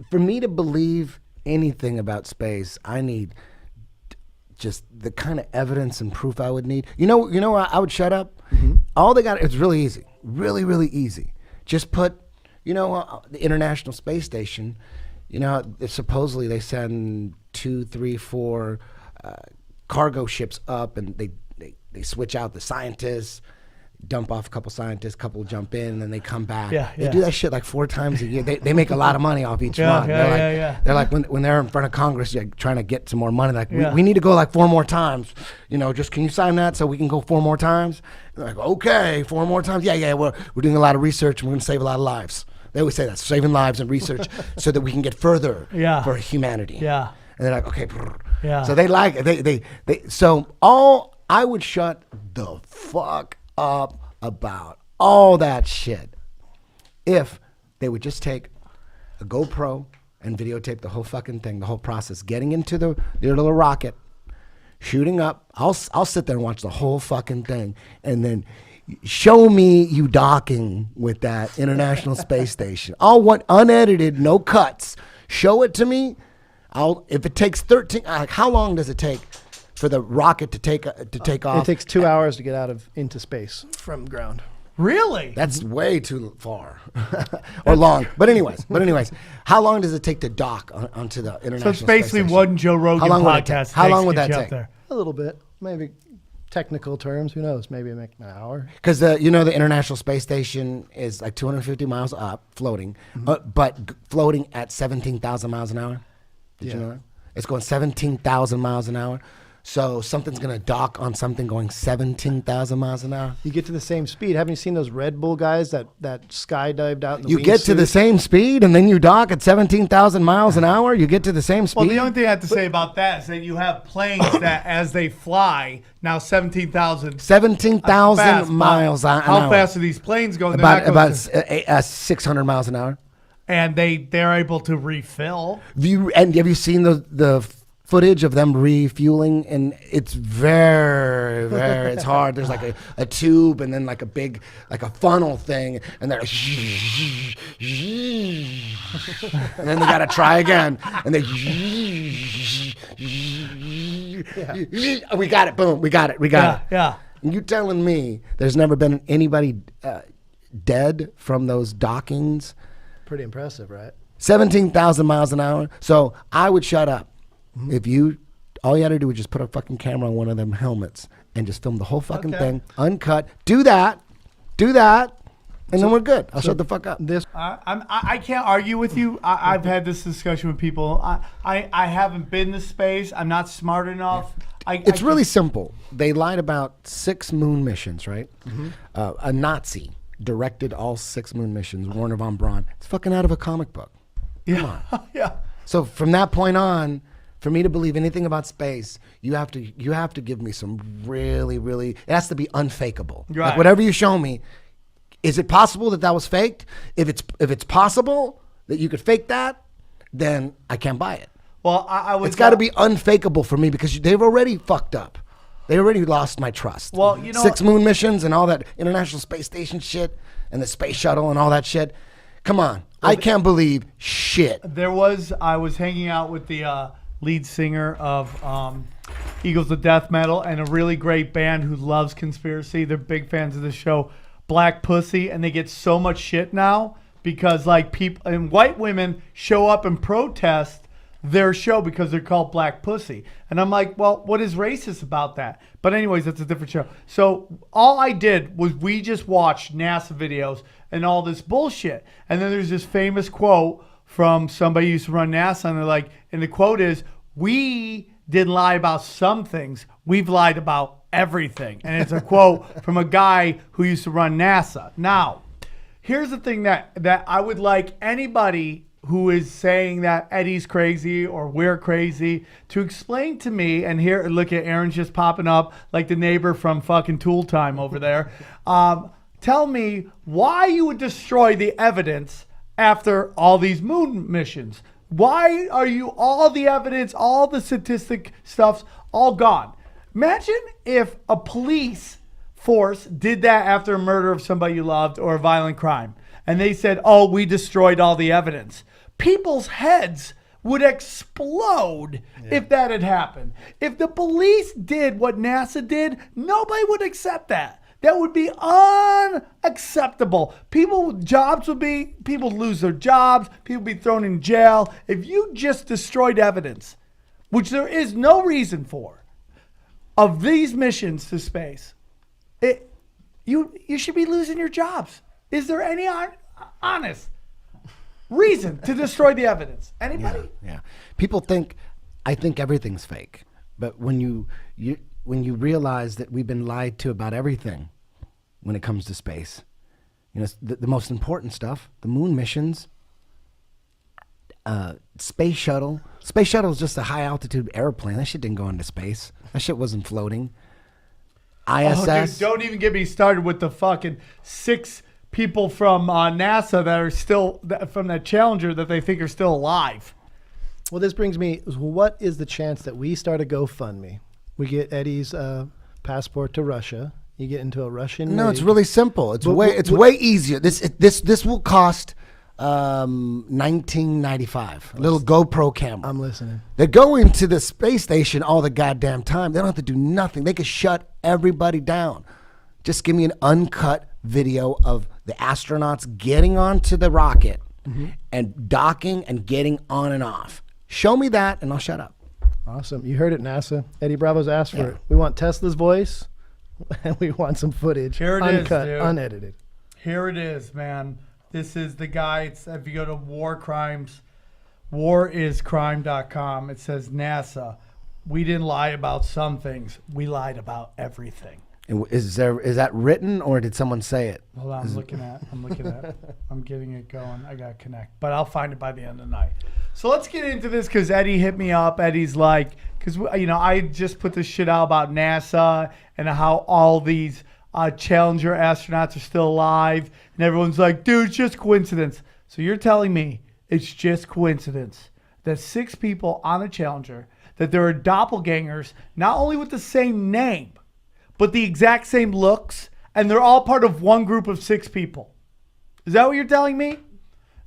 for me to believe anything about space, I need just the kind of evidence and proof I would need. You know, I would shut up. All they got, it's really easy, really, really easy. Just put, the International Space Station. Supposedly they send 2, 3, 4 cargo ships up, and they switch out the scientists, dump off a couple scientists, couple jump in, and then they come back. They do that shit like 4 times a year. They make a lot of money off each one. They're like when they're in front of Congress, trying to get some more money. Like we need to go like 4 more times. Just can you sign that so we can go 4 more times? And they're like, okay, 4 more times. Yeah. We're doing a lot of research, and we're gonna save a lot of lives. They always say that, saving lives and research so that we can get further for humanity. Yeah. And they're like, okay. Yeah. So they like it. So I would shut the fuck up about all that shit if they would just take a GoPro and videotape the whole fucking thing, the whole process, getting into their little rocket, shooting up. I'll sit there and watch the whole fucking thing, and then show me you docking with that International Space Station. I'll want unedited, no cuts. Show it to me. If it takes 13, how long does it take for the rocket to take off? It takes 2 hours to get into space from ground. Really? That's way too far or long. But anyways, how long does it take to dock onto the International Space Station? So it's basically one Joe Rogan podcast. How long would that take? A little bit, maybe. Technical terms, who knows? Maybe an hour. Because the International Space Station is like 250 miles up, floating, but floating at 17,000 miles an hour. Did you know that? It's going 17,000 miles an hour. So something's going to dock on something going 17,000 miles an hour. You get to the same speed. Haven't you seen those Red Bull guys that skydived out in the You get to the same speed and then you dock at 17,000 miles an hour? You get to the same speed? Well, the only thing I have to say about that is that you have planes that as they fly, now 17,000 miles an hour. How fast are these planes going? About 600 miles an hour. And they're able to refill. Have you seen the footage of them refueling? And it's very, very, it's hard. There's like a tube and then like a big, like a funnel thing. And they're and then they got to try again. And they, we got it. Boom. We got it. Yeah. And you telling me there's never been anybody dead from those dockings? Pretty impressive, right? 17,000 miles an hour. So I would shut up. If all you had to do was just put a fucking camera on one of them helmets and just film the whole fucking thing, uncut. Do that, and then we're good. I'll shut the fuck up. I can't argue with you. I've had this discussion with people. I haven't been to space. I'm not smart enough. It's really simple. They lied about 6 moon missions, right? A Nazi directed all 6 moon missions, Werner von Braun. It's fucking out of a comic book. Come on. Yeah. So from that point on, for me to believe anything about space, you have to give me some really, really, it has to be unfakeable. Right. Like whatever you show me, is it possible that was faked? If it's possible that you could fake that, then I can't buy it. Well, it's got to be unfakeable for me because they've already fucked up. They already lost my trust. Well, 6 moon missions and all that International Space Station shit and the space shuttle and all that shit. Come on. I can't believe shit. I was hanging out with the lead singer of Eagles of Death Metal and a really great band who loves conspiracy. They're big fans of the show, Black Pussy, and they get so much shit now because like people and white women show up and protest their show because they're called Black Pussy. And I'm like, well, what is racist about that? But anyways, that's a different show. So all I did was we just watched NASA videos and all this bullshit. And then there's this famous quote from somebody who used to run NASA, and they're like, and the quote is, we didn't lie about some things, we've lied about everything. And it's a quote from a guy who used to run NASA. Now, here's the thing that I would like anybody who is saying that Eddie's crazy or we're crazy to explain to me, and here, look at Aaron's just popping up like the neighbor from fucking Tool Time over there. Tell me why you would destroy the evidence after all these moon missions. Why are you all the evidence, all the statistic stuff's all gone? Imagine if a police force did that after a murder of somebody you loved or a violent crime. And they said, oh, we destroyed all the evidence. people's heads would explode if that had happened. If the police did what NASA did, nobody would accept that. That would be unacceptable. People would lose their jobs, people would be thrown in jail. If you just destroyed evidence, which there is no reason for, of these missions to space, you should be losing your jobs. Is there any honest reason to destroy the evidence? Anybody? Yeah. People think, I think everything's fake. But when you realize that we've been lied to about everything when it comes to space, you know, the most important stuff, the moon missions, space shuttle. Space shuttle is just a high altitude airplane. That shit didn't go into space. That shit wasn't floating. ISS. Oh, dude, don't even get me started with the fucking 6 people from NASA that are still from that Challenger that they think are still alive. Well, this brings me, what is the chance that we start a GoFundMe? We get Eddie's passport to Russia. You get into a Russian. No, it's MiG. really simple. It's way easier. This will cost $19.95. A little GoPro camera. I'm listening. They're going to the space station all the goddamn time. They don't have to do nothing. They could shut everybody down. Just give me an uncut video of the astronauts getting onto the rocket and docking and getting on and off. Show me that and I'll shut up. Awesome. You heard it, NASA. Eddie Bravo's asked for it. We want Tesla's voice and we want some footage. Here it is, uncut, dude. unedited. Here it is, man. This is the guy. If you go to wariscrime.com, it says NASA. We didn't lie about some things. We lied about everything. Is that written or did someone say it? Hold on, I'm looking at I'm getting it going. I got to connect, but I'll find it by the end of the night. So let's get into this because Eddie hit me up. Eddie's like, because, you know, I just put this shit out about NASA and how all these Challenger astronauts are still alive. And everyone's like, dude, it's just coincidence. So you're telling me it's just coincidence that 6 people on a Challenger, that there are doppelgangers, not only with the same name, but the exact same looks, and they're all part of one group of 6 people. Is that what you're telling me?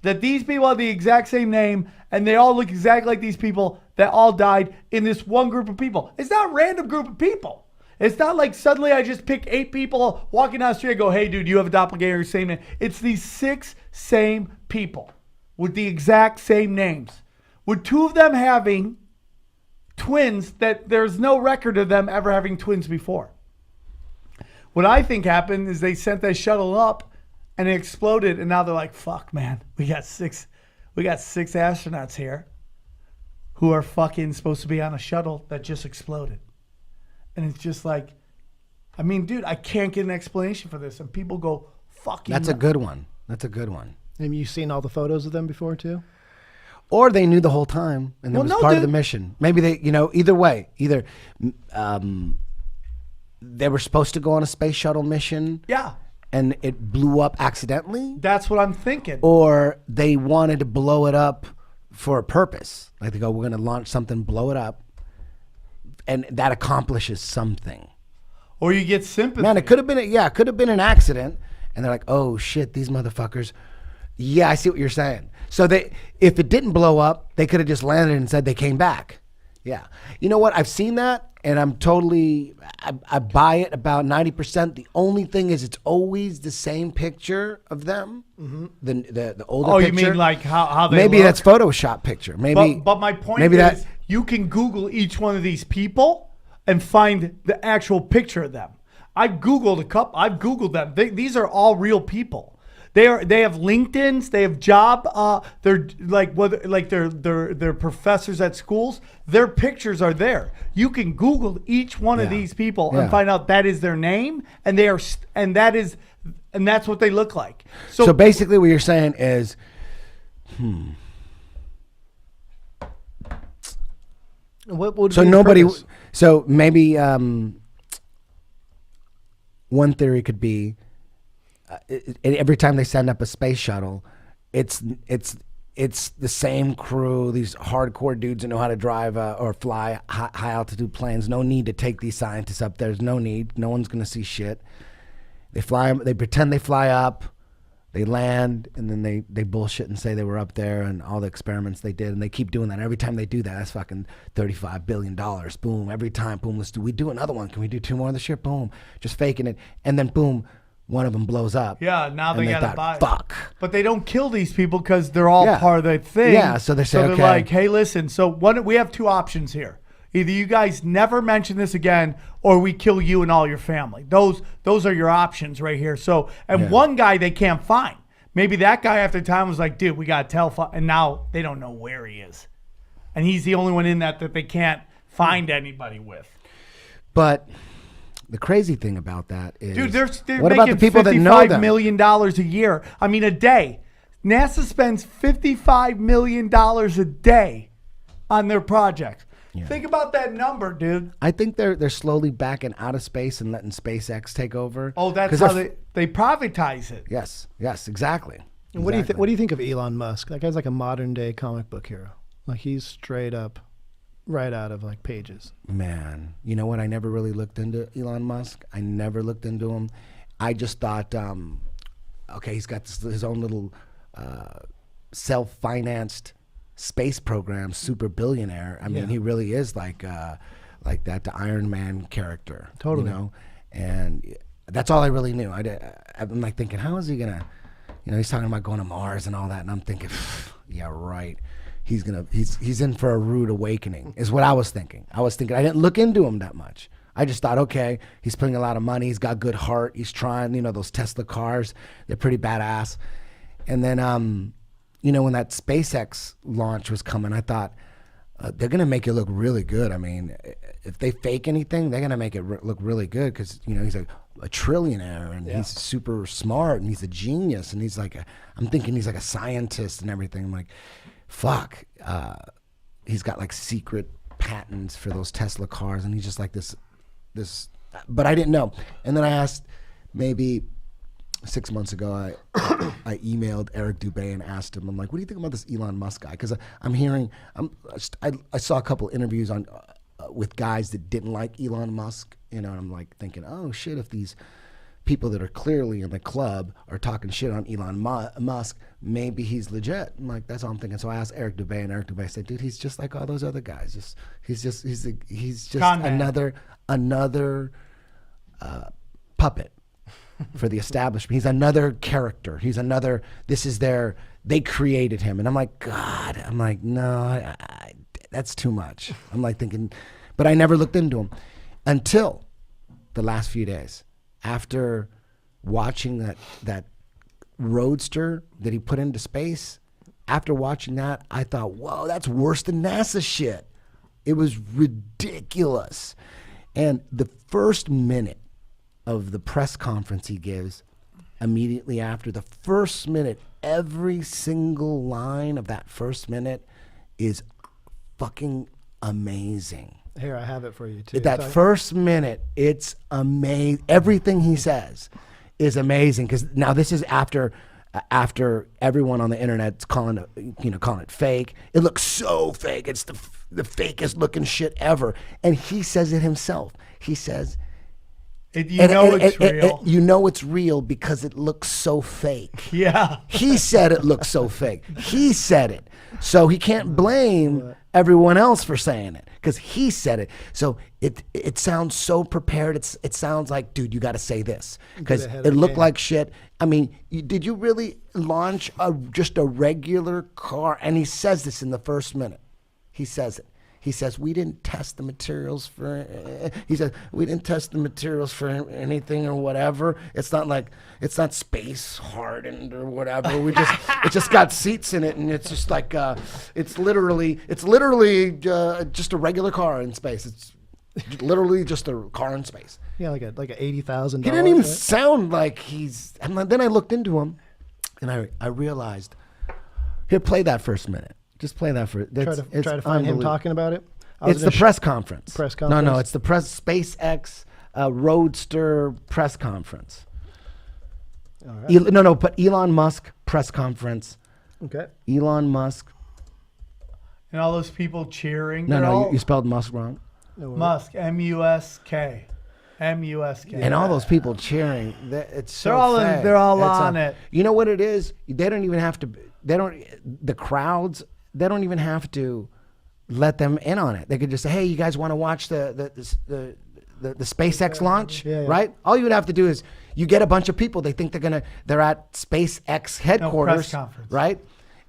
That these people have the exact same name, and they all look exactly like these people that all died in this one group of people. It's not a random group of people. It's not like suddenly I just pick 8 people walking down the street and go, hey, dude, you have a doppelganger, same name. It's these 6 same people with the exact same names. With 2 of them having twins that there's no record of them ever having twins before. What I think happened is they sent that shuttle up and it exploded, and now they're like, fuck, man, we got 6 astronauts here who are fucking supposed to be on a shuttle that just exploded. And it's just like, I mean, dude, I can't get an explanation for this. And people go, fucking That's a good one. That's a good one. Have you seen all the photos of them before too? Or they knew the whole time and it was part of the mission. Maybe they, you know, either way, either they were supposed to go on a space shuttle mission. Yeah. And it blew up accidentally. That's what I'm thinking. Or they wanted to blow it up for a purpose. Like they go, we're going to launch something, blow it up. And that accomplishes something. Or you get sympathy. Man, it could have been, it could have been an accident. And they're like, oh shit, these motherfuckers. Yeah, I see what you're saying. So if it didn't blow up, they could have just landed and said they came back. Yeah. You know what? I've seen that and I'm totally, I buy it about 90%. The only thing is it's always the same picture of them. Mm-hmm. The older picture. Oh, you mean like how they Maybe look? that's Photoshop picture. Maybe. But my point is you can Google each one of these people and find the actual picture of them. I've Googled them. These are all real people. They have LinkedIn's, they have job, they're like they're professors at schools. Their pictures are there. You can Google each one of these people and find out that is their name and that's what they look like. So basically what you're saying is What would so be the nobody purpose? so maybe one theory could be every time they send up a space shuttle, it's the same crew, these hardcore dudes that know how to drive or fly high altitude planes. No need to take these scientists up. There's no need. No one's gonna see shit. They fly. They pretend they fly up. They land, and then they bullshit and say they were up there and all the experiments they did, and they keep doing that. Every time they do that, that's fucking $35 billion. Boom. Every time, boom, we do another one. Can we do 2 more this year? Boom. Just faking it. And then, boom, one of them blows up. Yeah, now they got to buy. Fuck. But they don't kill these people because they're all Yeah. part of the thing. Yeah, so they say, they're okay. like, hey, listen, so we have 2 options here. Either you guys never mention this again, or we kill you and all your family. Those are your options right here. So, and Yeah. one guy they can't find. Maybe that guy after time was like, dude, we got to tell. And now they don't know where he is. And he's the only one in that they can't find anybody with. But the crazy thing about that is, Dude, they're what making about the people that know $55 them? million a year. I mean, a day. NASA spends $55 million a day on their projects. Yeah. Think about that number, dude. I think they're slowly backing out of space and letting SpaceX take over. Oh, that's 'Cause how they're- they privatize it. Yes, exactly. And what do you Exactly. what do you think of Elon Musk? That guy's like a modern day comic book hero. Like he's straight up, right out of like Pages. Man, you know what? I never really looked into Elon Musk. I never looked into him. I just thought, okay, he's got his own little self-financed space program, super billionaire. I mean, Yeah. he really is like that, the Iron Man character. Totally. You know, and that's all I really knew. I'm like thinking, how is he gonna? You know, he's talking about going to Mars and all that, and I'm thinking, yeah, right. He's in for a rude awakening, is what I was thinking. I didn't look into him that much. I just thought, okay, he's putting a lot of money. He's got good heart. He's trying, those Tesla cars. They're pretty badass. And then, when that SpaceX launch was coming, I thought, they're going to make it look really good. I mean, if they fake anything, they're going to make it look really good because, he's a trillionaire and he's super smart and he's a genius. And I'm thinking he's like a scientist and everything. I'm like, fuck. He's got like secret patents for those Tesla cars. And he's just like this, but I didn't know. And then I asked maybe 6 months ago, I emailed Eric Dubay and asked him, I'm like, what do you think about this Elon Musk guy? Because I saw a couple interviews on with guys that didn't like Elon Musk, and I'm like thinking, oh shit, if these people that are clearly in the club are talking shit on Elon Musk, maybe he's legit. I'm like, that's all I'm thinking. So I asked Eric Dubay, and Eric Dubay said, dude, he's just like all those other guys. He's just Con man. another puppet for the establishment. He's another character. They created him. And I'm like, God, no, that's too much. I'm like thinking, but I never looked into him until the last few days after watching that roadster that he put into space. After watching that, I thought, whoa, that's worse than NASA shit. It was ridiculous. And the first minute of the press conference he gives, immediately after, the first minute, every single line of that first minute is fucking amazing. Here, I have it for you too. That first minute, it's amazing. Everything he says is amazing. Because now this is after everyone on the internet's calling it fake. It looks so fake. It's the fakest looking shit ever. And he says it himself. He says, It's real. you know it's real because it looks so fake. Yeah. He said it looks so fake. He said it. So he can't blame everyone else for saying it because he said it. So it sounds so prepared. It sounds like, dude, you got to say this because it looked like shit. I mean, did you really launch just a regular car? And he says this in the first minute. He says it. He says, we didn't test the materials for, anything or whatever. It's not space hardened or whatever. It just got seats in it. And it's just like, it's literally just a regular car in space. It's literally just a car in space. Yeah, like a $80,000. He didn't even sound like and then I looked into him and I realized, here, play that first minute. Just play that for Try to find him talking about it. It's the press conference. Press No, conference? it's the SpaceX Roadster press conference. All right. But Elon Musk press conference. Okay. Elon Musk. And all those people cheering. No, they're all you spelled Musk wrong. No worries. Musk, M-U-S-K. MUSK. And all those people cheering, it's so They're all in- fake. they're all It's on it. You know what it is? They don't even have to. The crowds. They don't even have to let them in on it. They could just say, "Hey, you guys want to watch the SpaceX launch?" Yeah, yeah. Right? All you would have to do is you get a bunch of people. They think they're at SpaceX headquarters, conference. right?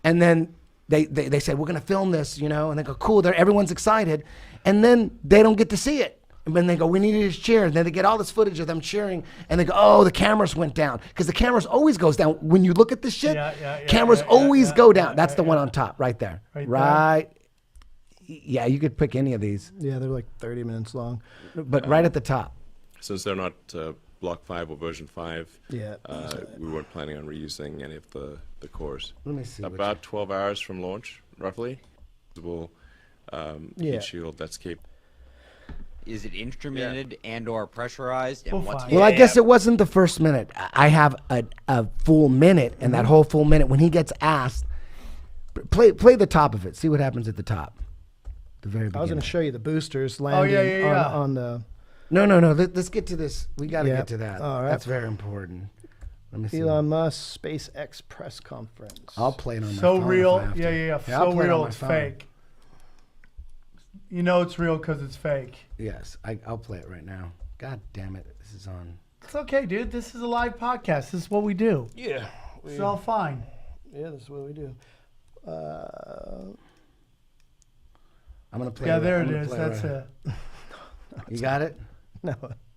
And then they say, "We're gonna film this," and they go, "Cool." Everyone's excited, and then they don't get to see it. And then they go, "We need his cheer." And then they get all this footage of them cheering, and they go, "Oh, the cameras went down," because the cameras always goes down when you look at this shit. Cameras always go down. That's the one on top, right there. Right there. Yeah, you could pick any of these, Yeah, they're like 30 minutes long. but right at the top. Since they're not Block 5 or version 5, Yeah. we weren't planning on reusing any of the cores. Let me see. About 12 hours from launch, roughly. We'll Yeah. heat shield that's capable. Is it instrumented and or pressurized? And We'll what's find Well, I guess it wasn't the first minute. I have a full minute, and that whole full minute, when he gets asked, play the top of it. See what happens at the top. The very I was beginning. going to show you the boosters landing yeah. on the. No. Let's get to this. We got to Yeah. get to that. All right. That's very important. Let me see. Elon Musk SpaceX press conference. I'll play it on my So phone. real. if I have to. Yeah. I'll So play it on real, my it's phone. fake. You know it's real because it's fake. Yes, I'll play it right now. God damn it, this is on. It's okay, dude. This is a live podcast. This is what we do. Yeah. It's all fine. Yeah, this is what we do. I'm gonna play. Yeah, it. there I'm it gonna is. play That's right. it. You got it? No,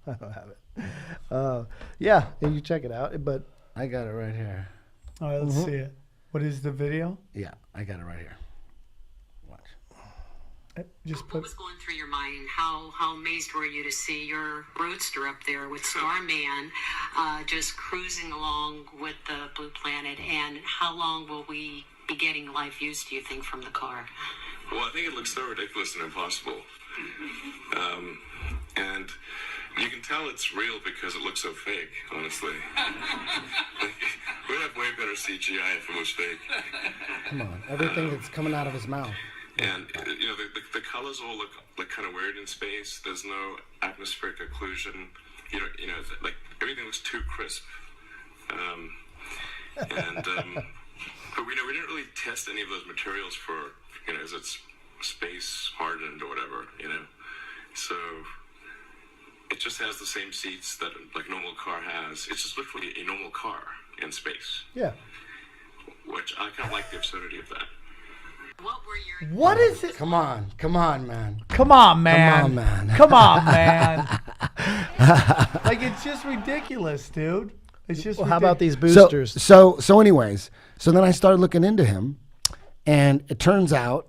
I don't have it. Yeah, you check it out. But I got it right here. All right, let's see it. What is the video? Yeah, I got it right here. Watch. Just What put. was going through your mind? How amazed were you to see your roadster up there with Starman just cruising along with the Blue Planet? And how long will we be getting live views, do you think, from the car? Well, I think it looks so ridiculous and impossible. And you can tell it's real because it looks so fake, honestly. We'd have way better CGI if it was fake. Come on, everything that's coming out of his mouth. And, the colors all look kind of weird in space. There's no atmospheric occlusion. Like everything looks too crisp. But we didn't really test any of those materials for, as it's space hardened or whatever, So it just has the same seats that like a normal car has. It's just literally a normal car in space, yeah, which I kind of like the absurdity of that. What were your What is it? Come on, man. Come on, man. Come on, man. Come on, man. Like, it's just ridiculous, dude. It's just well, how about these So, boosters? anyways, so then I started looking into him, and it turns out,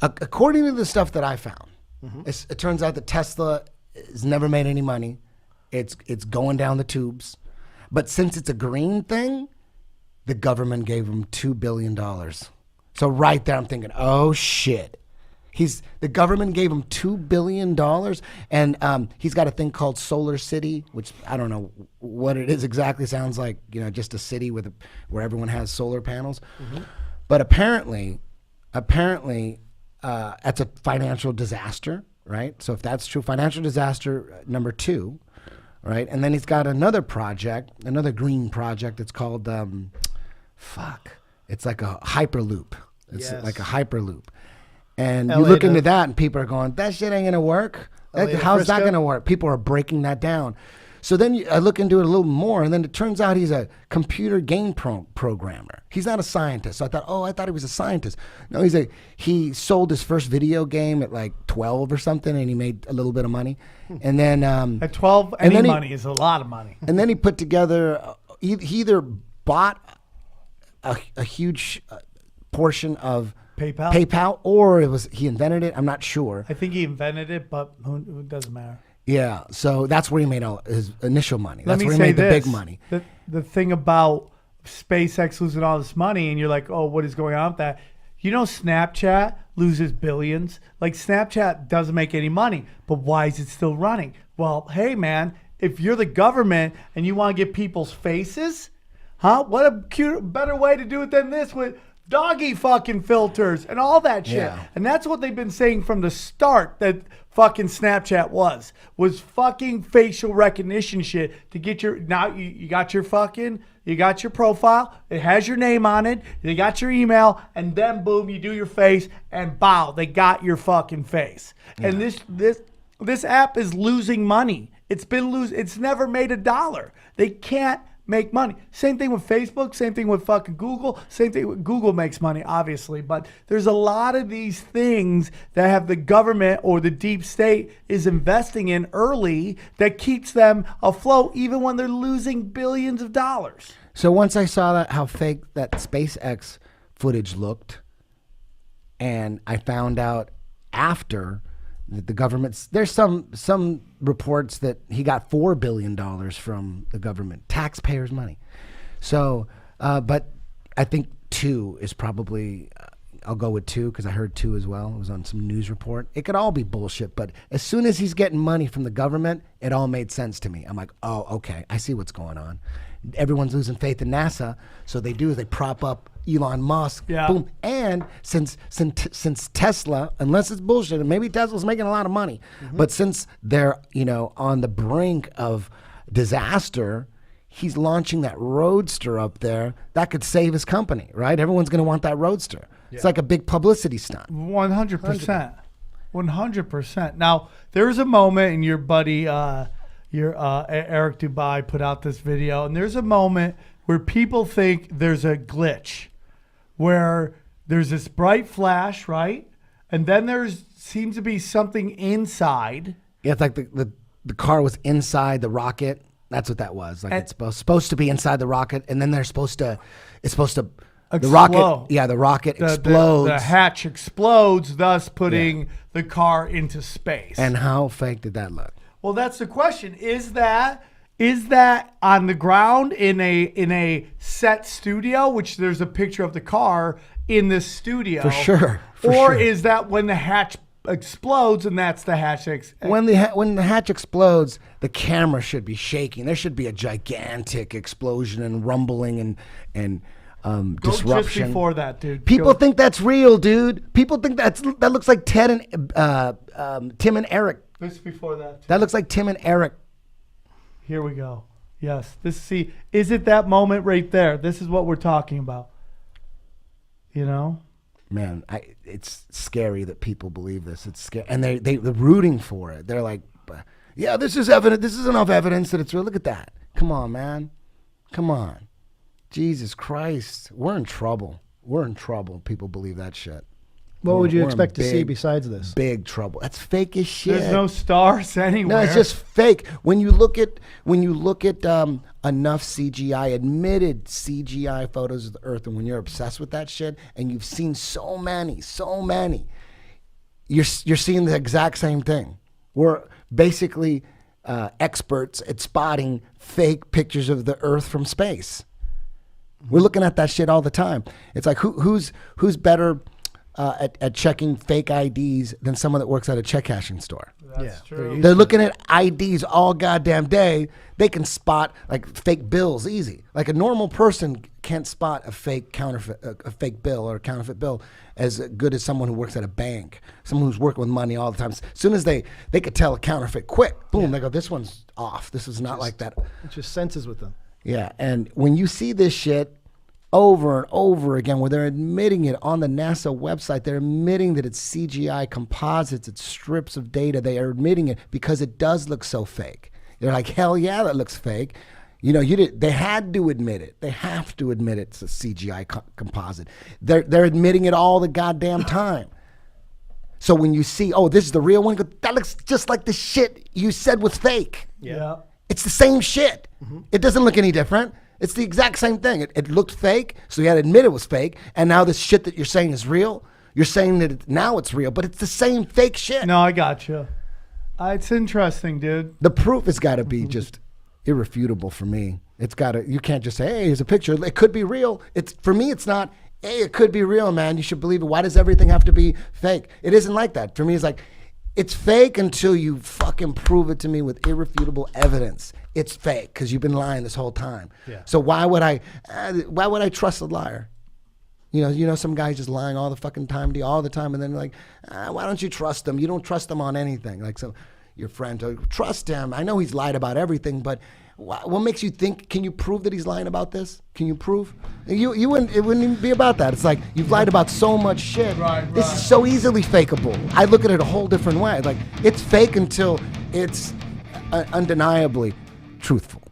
according to the stuff that I found, it turns out that Tesla has never made any money. It's going down the tubes, but since it's a green thing, the government gave him $2 billion. So right there, I'm thinking, oh shit. The government gave him $2 billion, and he's got a thing called Solar City, which I don't know what it is exactly. Sounds like just a city where everyone has solar panels. But apparently, that's a financial disaster, right? So if that's true, financial disaster number 2, right? And then he's got another project, another green project. It's called It's like a hyperloop. It's Yes. like a hyperloop. And you LA look to- into that, and people are going, that shit ain't going to work. LA to How's that Frisco? going to work? People are breaking that down. So then I look into it a little more, and then it turns out he's a computer game programmer. He's not a scientist. So I thought he was a scientist. No, he sold his first video game at like 12 or something, and he made a little bit of money. And then At 12, and any then he- money is a lot of money. and then he put together. He either bought a huge portion of PayPal? or he invented it. I'm not sure. I think he invented it, but who doesn't matter. Yeah, so that's where he made all his initial money. Let That's me where he say made the this. big money. The thing about SpaceX losing all this money, and you're like, oh, what is going on with that? Snapchat loses billions. Like, Snapchat doesn't make any money, but why is it still running? Well, hey, man, if you're the government and you want to get people's faces, what a better way to do it than this with doggy fucking filters and all that shit. Yeah. And that's what they've been saying from the start that fucking Snapchat was fucking facial recognition shit to get your, now you got your fucking, you got your profile, it has your name on it, they got your email, and then boom, you do your face and bow, they got your fucking face. And this app is losing money. It's never made $1. They can't make money. Same thing with Facebook, same thing with fucking Google, same thing with Google makes money, obviously, but there's a lot of these things that have the government or the deep state is investing in early that keeps them afloat even when they're losing billions of dollars. So once I saw that how fake that SpaceX footage looked, and I found out after that the government's, there's some reports that he got $4 billion from the government, taxpayers' money. So, but I think 2 is probably, I'll go with 2 because I heard 2 as well. It was on some news report. It could all be bullshit, but as soon as he's getting money from the government, it all made sense to me. I'm like, oh, okay, I see what's going on. Everyone's losing faith in NASA, so they prop up Elon Musk. Yeah. Boom. And since Tesla, unless it's bullshit, and maybe Tesla's making a lot of money, but since they're on the brink of disaster, he's launching that Roadster up there that could save his company, right? Everyone's going to want that Roadster. Yeah. It's like a big publicity stunt. 100%. 100%. Now, there's a moment, and your buddy, Eric Dubai put out this video, and there's a moment where people think there's a glitch, where there's this bright flash, right? And then seems to be something inside. Yeah, it's like the car was inside the rocket. That's what that was. Like it's supposed to be inside the rocket, and then it's supposed to Explode. the rocket explodes. The hatch explodes, thus putting the car into space. And how fake did that look? Well, that's the question. Is that on the ground in a set studio, which there's a picture of the car in this studio? For sure. Is that when the hatch explodes and that's the hatch? When the hatch explodes, the camera should be shaking. There should be a gigantic explosion and rumbling and disruption. Just before that, dude. People think that's real, dude. People think that looks like Ted and Tim and Eric. Just before that. That looks like Tim and Eric. Here we go. Yes. Is it that moment right there? This is what we're talking about. Man, it's scary that people believe this. It's scary, and they're rooting for it. They're like, yeah, this is evidence. This is enough evidence that it's real. Look at that. Come on, man. Come on. Jesus Christ. We're in trouble. We're in trouble. People believe that shit. What would you We're in expect to see besides this? Big trouble. That's fake as shit. There's no stars anywhere. No, it's just fake. When you look at enough CGI, admitted CGI photos of the Earth, and when you're obsessed with that shit, and you've seen so many, you're seeing the exact same thing. We're basically experts at spotting fake pictures of the Earth from space. We're looking at that shit all the time. It's like who's better at checking fake IDs than someone that works at a check cashing store? That's true. They're looking at IDs all goddamn day. They can spot like fake bills easy. Like a normal person can't spot a fake counterfeit, a fake bill or a counterfeit bill as good as someone who works at a bank, someone who's working with money all the time. As soon as they could tell a counterfeit quick, boom, they go, this one's off. This is not like that. It just senses with them. Yeah, and when you see this shit over and over again, where they're admitting it on the NASA website, they're admitting that it's CGI composites, it's strips of data. They are admitting it because it does look so fake. They're like, hell yeah, that looks fake. They had to admit it. They have to admit it's a CGI composite. They're admitting it all the goddamn time. So when you see, oh, this is the real one, that looks just like the shit you said was fake. Yeah. It's the same shit. It doesn't look any different. It's the exact same thing. It looked fake, so you had to admit it was fake. And now this shit that you're saying is real. You're saying that now it's real, but it's the same fake shit. No, I got you. It's interesting, dude. The proof has got to be just irrefutable for me. It's got to. You can't just say, "Hey, here's a picture. It could be real." For me. It's not. Hey, it could be real, man. You should believe it. Why does everything have to be fake? It isn't like that. For me, it's like, it's fake until you fucking prove it to me with irrefutable evidence. It's fake because you've been lying this whole time. Yeah. So why would I trust a liar? You know, some guy's just lying all the fucking time to you all the time, and then you're like, why don't you trust him? You don't trust him on anything. Like your friend, trust him. I know he's lied about everything, but what makes you think? Can you prove that he's lying about this? Can you prove? You wouldn't. It wouldn't even be about that. It's like you've lied about so much shit. Right, This is so easily fakeable. I look at it a whole different way. Like it's fake until it's undeniably truthful.